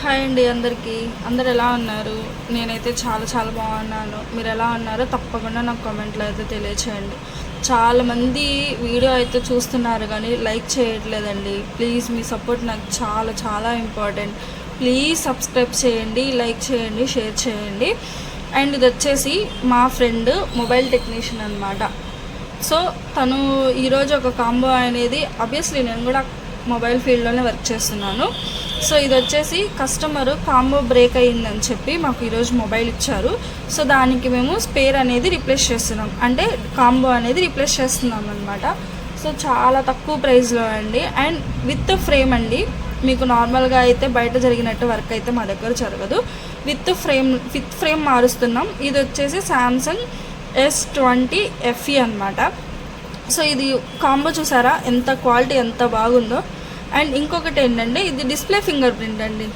Hi అండి అందరు ఎలా ఉన్నారు? నేనైతే చాలా బాగున్నాను. మీరు ఎలా ఉన్నారో తప్పకుండా నాకు కామెంట్లో అయితే తెలియచేయండి. చాలామంది వీడియో అయితే చూస్తున్నారు కానీ లైక్ చేయట్లేదండి. ప్లీజ్ మీ సపోర్ట్ నాకు చాలా ఇంపార్టెంట్. ప్లీజ్ సబ్స్క్రైబ్ చేయండి, లైక్ చేయండి, షేర్ చేయండి. అండ్ ఇది వచ్చేసి మా ఫ్రెండ్ మొబైల్ టెక్నీషియన్ అనమాట. సో తను ఈరోజు ఒక కాంబో అనేది, ఆబ్వియస్లీ నేను కూడా మొబైల్ ఫీల్డ్లోనే వర్క్ చేస్తున్నాను. సో ఇది వచ్చేసి కస్టమరు కాంబో బ్రేక్ అయ్యిందని చెప్పి మాకు ఈరోజు మొబైల్ ఇచ్చారు. సో దానికి మేము స్పేర్ అనేది రీప్లేస్ చేస్తున్నాం, అంటే కాంబో అనేది రీప్లేస్ చేస్తున్నాం అనమాట. సో చాలా తక్కువ ప్రైస్లో అండి, అండ్ విత్ ఫ్రేమ్ అండి. మీకు నార్మల్గా అయితే బయట జరిగినట్టు వర్క్ అయితే మా దగ్గర జరగదు. విత్ ఫ్రేమ్ మారుస్తున్నాం. ఇది వచ్చేసి శాంసంగ్ S20 FE అనమాట. సో ఇది కాంబో చూసారా ఎంత క్వాలిటీ ఎంత బాగుందో. అండ్ ఇంకొకటి ఏంటంటే ఇది డిస్ప్లే ఫింగర్ ప్రింట్ అండి.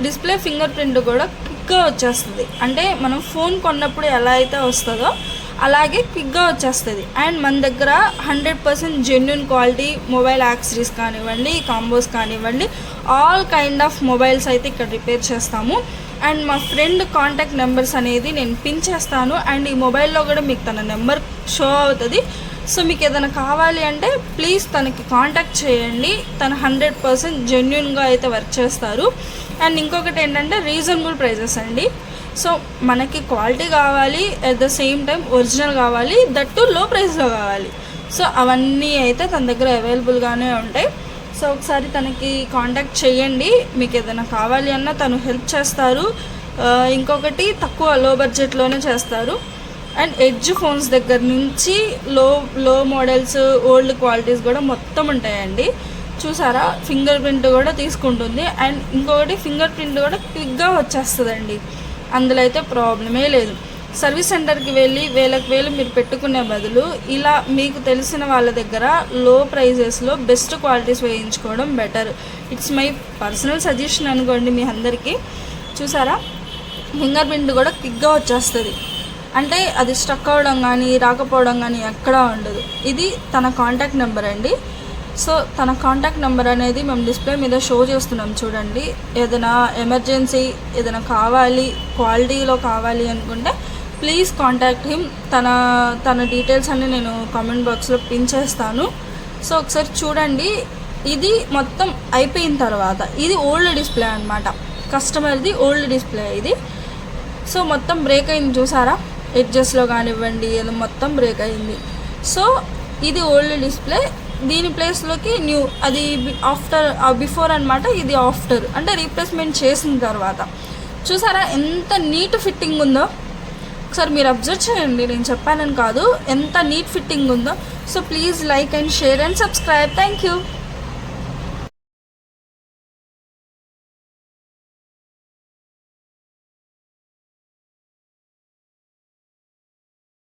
డిస్ప్లే ఫింగర్ ప్రింట్ కూడా క్విక్గా వచ్చేస్తుంది. అంటే మనం ఫోన్ కొన్నప్పుడు ఎలా అయితే వస్తుందో అలాగే క్విక్గా వచ్చేస్తుంది. అండ్ మన దగ్గర 100% జెన్యూన్ క్వాలిటీ మొబైల్ యాక్సెసరీస్ కానివ్వండి, కాంబోస్ కానివ్వండి, ఆల్ కైండ్ ఆఫ్ మొబైల్స్ అయితే ఇక్కడ రిపేర్ చేస్తాము. అండ్ మా ఫ్రెండ్ కాంటాక్ట్ నెంబర్స్ అనేది నేను పిన్ చేస్తాను. అండ్ ఈ మొబైల్లో కూడా మీకు తన నెంబర్ షో అవుతుంది. సో మీకు ఏదైనా కావాలి అంటే ప్లీజ్ తనకి కాంటాక్ట్ చేయండి. తను 100% జెన్యూన్గా అయితే వర్క్ చేస్తారు. అండ్ ఇంకొకటి ఏంటంటే రీజనబుల్ ప్రైజెస్ అండి. సో మనకి క్వాలిటీ కావాలి, at the same time original కావాలి, దట్టు లో ప్రైస్లో కావాలి. సో అవన్నీ అయితే తన దగ్గర అవైలబుల్గానే ఉంటాయి. సో ఒకసారి తనకి కాంటాక్ట్ చేయండి. మీకు ఏదైనా కావాలి అన్నా తను హెల్ప్ చేస్తారు. ఇంకొకటి తక్కువ లో బడ్జెట్లోనే చేస్తారు. అండ్ ఎడ్జ్ ఫోన్స్ దగ్గర నుంచి లో మోడల్స్, ఓల్డ్ క్వాలిటీస్ కూడా మొత్తం ఉంటాయండి. చూసారా, ఫింగర్ ప్రింట్ కూడా తీసుకుంటుంది. అండ్ ఇంకొకటి ఫింగర్ ప్రింట్ కూడా క్విక్గా వచ్చేస్తుందండి. అందులో అయితే ప్రాబ్లమే లేదు. సర్వీస్ సెంటర్కి వెళ్ళి వేలు మీరు పెట్టుకునే బదులు ఇలా మీకు తెలిసిన వాళ్ళ దగ్గర లో ప్రైజెస్లో బెస్ట్ క్వాలిటీస్ వేయించుకోవడం better. It's my personal suggestion అనుకోండి మీ అందరికీ. చూసారా, ఫింగర్ ప్రింట్ కూడా క్విక్గా వచ్చేస్తుంది. అంటే అది స్ట్రక్ అవ్వడం కానీ రాకపోవడం కానీ ఎక్కడా ఉండదు. ఇది తన కాంటాక్ట్ నెంబర్ అండి. సో తన కాంటాక్ట్ నెంబర్ అనేది మేము డిస్ప్లే మీద షో చేస్తున్నాం చూడండి. ఏదైనా ఎమర్జెన్సీ, ఏదైనా కావాలి, క్వాలిటీలో కావాలి అనుకుంటే ప్లీజ్ కాంటాక్ట్ హిమ్. తన డీటెయిల్స్ అన్నీ నేను కామెంట్ బాక్స్లో పిన్ చేస్తాను. సో ఒకసారి చూడండి. ఇది మొత్తం అయిపోయిన తర్వాత ఇది ఓల్డ్ డిస్ప్లే అనమాట. కస్టమర్ది ఓల్డ్ డిస్ప్లే ఇది. సో మొత్తం బ్రేక్ అయింది చూసారా, ఎడ్జెస్లో కానివ్వండి అది మొత్తం బ్రేక్ అయింది. సో ఇది ఓల్డ్ డిస్ప్లే, దీని ప్లేస్లోకి న్యూ, అది బిఫోర్ అనమాట, ఇది ఆఫ్టర్, అంటే రీప్లేస్మెంట్ చేసిన తర్వాత. చూసారా ఎంత నీట్ ఫిట్టింగ్ ఉందో. ఒకసారి మీరు అబ్జర్వ్ చేయండి, నేను చెప్పానని కాదు, ఎంత నీట్ ఫిట్టింగ్ ఉందో. So please like and share and subscribe. Thank you.